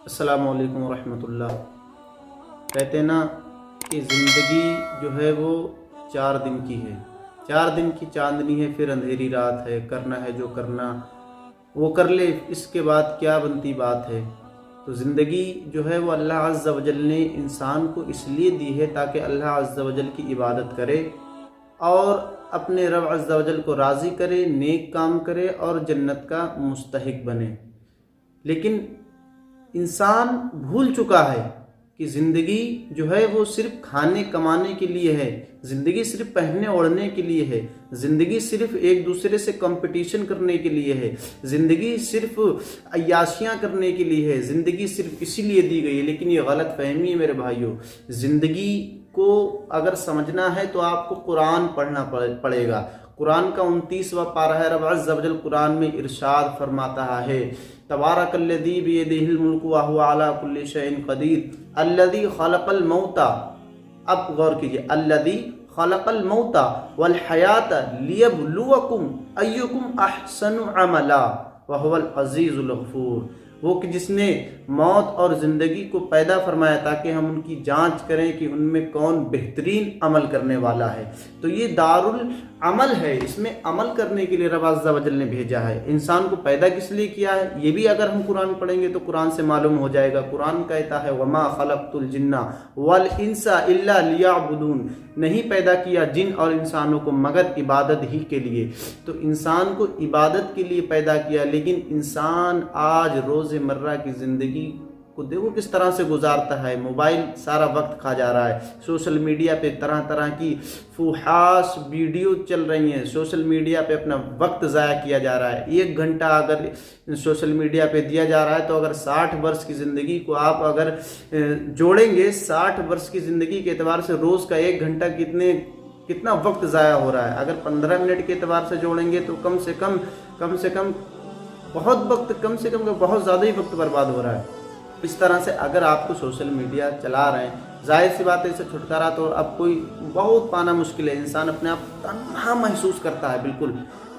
السلام علیکم ورحمۃ اللہ۔ کہتے ہیں نا کہ زندگی جو ہے وہ 4 دن کی ہے، 4 دن کی چاندنی ہے، پھر اندھیری رات ہے، کرنا ہے جو کرنا وہ کر لے، اس کے بعد کیا بنتی بات ہے۔ تو زندگی جو ہے وہ اللہ عز و جل نے انسان کو اس لیے دی ہے تاکہ اللہ عز و جل کی عبادت کرے اور اپنے رب عز و جل کو راضی کرے، نیک کام کرے اور جنت کا مستحق بنے۔ لیکن انسان بھول چکا ہے کہ زندگی جو ہے وہ صرف کھانے کمانے کے لیے ہے، زندگی صرف پہننے اوڑھنے کے لیے ہے، زندگی صرف ایک دوسرے سے کمپٹیشن کرنے کے لیے ہے، زندگی صرف عیاشیاں کرنے کے لیے ہے، زندگی صرف اسی لیے دی گئی ہے۔ لیکن یہ غلط فہمی ہے میرے بھائیوں۔ زندگی کو اگر سمجھنا ہے تو آپ کو قرآن پڑھنا پڑے گا۔ قرآن کا 29واں پارہ ہے، رب عز و جل قرآن میں ارشاد فرماتا ہے، تبارک الذی بیدہ الملک وہو علی کل شیء قدیر الذی خلق الموت، اب غور کیجئے، الذی خلق الموت والحیات لیبلوکم ایکم احسن عملا وہو العزیز الغفور۔ وہ کہ جس نے موت اور زندگی کو پیدا فرمایا تاکہ ہم ان کی جانچ کریں کہ ان میں کون بہترین عمل کرنے والا ہے۔ تو یہ دارالعمل ہے، اس میں عمل کرنے کے لیے رب عز و جل نے بھیجا ہے۔ انسان کو پیدا کس لیے کیا ہے، یہ بھی اگر ہم قرآن پڑھیں گے تو قرآن سے معلوم ہو جائے گا۔ قرآن کہتا ہے وما خلقت الجن والانس الا لیعبدون، نہیں پیدا کیا جن اور انسانوں کو مگر عبادت ہی کے لیے۔ تو انسان کو عبادت کے لیے پیدا کیا، لیکن انسان آج روز مرہ کی زندگی کو دیکھو کس طرح سے گزارتا ہے۔ موبائل سارا وقت کھا جا رہا ہے، سوشل میڈیا پہ طرح طرح کی فحاش ویڈیو چل رہی ہیں، سوشل میڈیا پہ اپنا وقت ضائع کیا جا رہا ہے۔ 1 گھنٹہ اگر سوشل میڈیا پہ دیا جا رہا ہے تو اگر 60 برس کی زندگی کو آپ اگر جوڑیں گے، 60 برس کی زندگی کے اعتبار سے روز کا 1 گھنٹہ کتنا وقت ضائع ہو رہا ہے۔ اگر 15 منٹ کے اعتبار سے جوڑیں گے تو کم سے کم بہت زیادہ ہی وقت برباد ہو رہا ہے۔ اس طرح سے اگر آپ کو سوشل میڈیا چلا رہے ہیں، ظاہر سی بات ہے اس سے چھٹکارا تو اب کوئی بہت پانا مشکل ہے۔ انسان اپنے آپ تنہا محسوس کرتا ہے، بالکل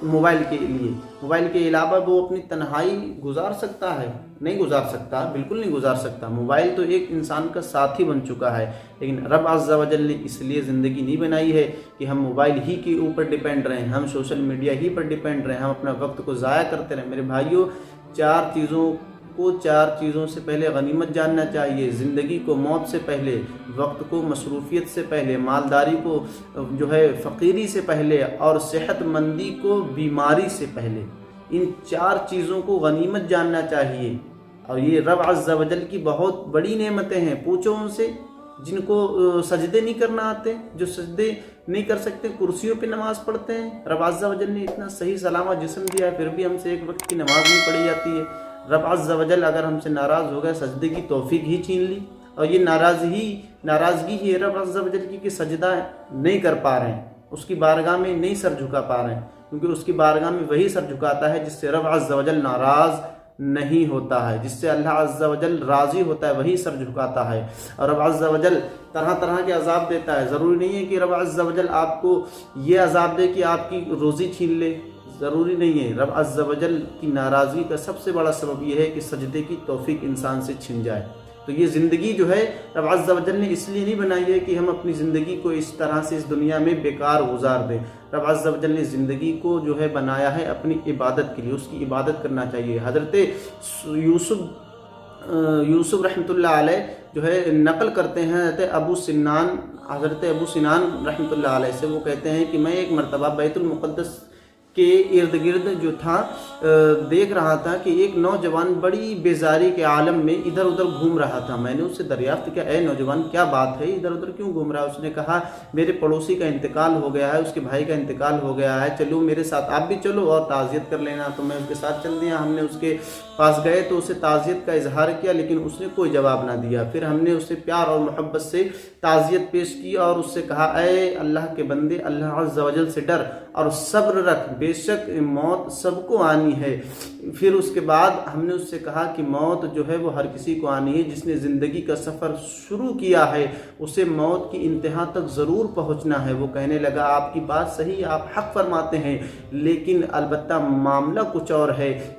موبائل کے لیے۔ موبائل کے علاوہ وہ اپنی تنہائی گزار سکتا ہے؟ نہیں گزار سکتا، بالکل نہیں گزار سکتا۔ موبائل تو ایک انسان کا ساتھی بن چکا ہے، لیکن رب عز و جل نے اس لیے زندگی نہیں بنائی ہے کہ ہم موبائل ہی کے اوپر ڈیپینڈ رہیں، ہم سوشل میڈیا ہی پر ڈیپینڈ رہیں، ہم اپنا وقت کو ضائع کرتے رہیں۔ میرے بھائیوں، 4 چیزوں سے پہلے غنیمت جاننا چاہیے۔ زندگی کو موت سے پہلے، وقت کو مصروفیت سے پہلے، مالداری کو جو ہے فقیری سے پہلے، اور صحت مندی کو بیماری سے پہلے۔ ان 4 چیزوں کو غنیمت جاننا چاہیے، اور یہ رب عز و جل کی بہت بڑی نعمتیں ہیں۔ پوچھو ان سے جن کو سجدے نہیں کرنا آتے، جو سجدے نہیں کر سکتے، کرسیوں پہ نماز پڑھتے ہیں۔ رب عز و جل نے اتنا صحیح سلامت جسم دیا ہے، پھر بھی ہم سے 1 وقت کی نماز نہیں پڑھی جاتی ہے۔ رب عز و جل اگر ہم سے ناراض ہو گئے، سجدے کی توفیق ہی چھین لی، اور یہ ناراضگی ہی ہے رب عز و جل کی کہ سجدہ نہیں کر پا رہے ہیں، اس کی بارگاہ میں نہیں سر جھکا پا رہے ہیں، کیونکہ اس کی بارگاہ میں وہی سر جھکاتا ہے جس سے رب عز و جل ناراض نہیں ہوتا ہے، جس سے اللہ عز و جل راضی ہوتا ہے وہی سر جھکاتا ہے۔ اور رب عز و جل طرح طرح کے عذاب دیتا ہے۔ ضروری نہیں ہے کہ رب عز و جل آپ کو یہ عذاب دے کہ آپ کی روزی چھین لے، ضروری نہیں ہے۔ رب عز و جل کی ناراضگی کا سب سے بڑا سبب یہ ہے کہ سجدے کی توفیق انسان سے چھن جائے۔ تو یہ زندگی جو ہے رب عز و جل نے اس لیے نہیں بنائی ہے کہ ہم اپنی زندگی کو اس طرح سے اس دنیا میں بیکار گزار دیں۔ رب عز و جل نے زندگی کو جو ہے بنایا ہے اپنی عبادت کے لیے، اس کی عبادت کرنا چاہیے۔ حضرت یوسف رحمۃ اللہ علیہ جو ہے نقل کرتے ہیں حضرت ابو سنان رحمۃ اللہ علیہ سے، وہ کہتے ہیں کہ میں ایک مرتبہ بیت المقدس کے ارد گرد جو تھا دیکھ رہا تھا کہ ایک نوجوان بڑی بیزاری کے عالم میں ادھر ادھر گھوم رہا تھا۔ میں نے اس سے دریافت کیا، اے نوجوان کیا بات ہے، ادھر ادھر کیوں گھوم رہا ہے؟ اس نے کہا میرے پڑوسی کا انتقال ہو گیا ہے، اس کے بھائی کا انتقال ہو گیا ہے، چلو میرے ساتھ آپ بھی چلو اور تعزیت کر لینا۔ تو میں اس کے ساتھ چل دیا، ہم نے اس کے پاس گئے تو اسے تعزیت کا اظہار کیا، لیکن اس نے کوئی جواب نہ دیا۔ پھر ہم نے اسے پیار اور محبت سے تعزیت پیش کی اور اس سے کہا اے اللہ کے بندے، اللہ عز و جل سے ڈر اور صبر رکھ، بے شک موت سب کو آنی ہے۔ پھر اس کے بعد ہم نے اس سے کہا کہ موت جو ہے وہ ہر کسی کو آنی ہے، جس نے زندگی کا سفر شروع کیا ہے اسے موت کی انتہا تک ضرور پہنچنا ہے۔ وہ کہنے لگا آپ کی بات صحیح، آپ حق فرماتے ہیں، لیکن البتہ معاملہ کچھ اور ہے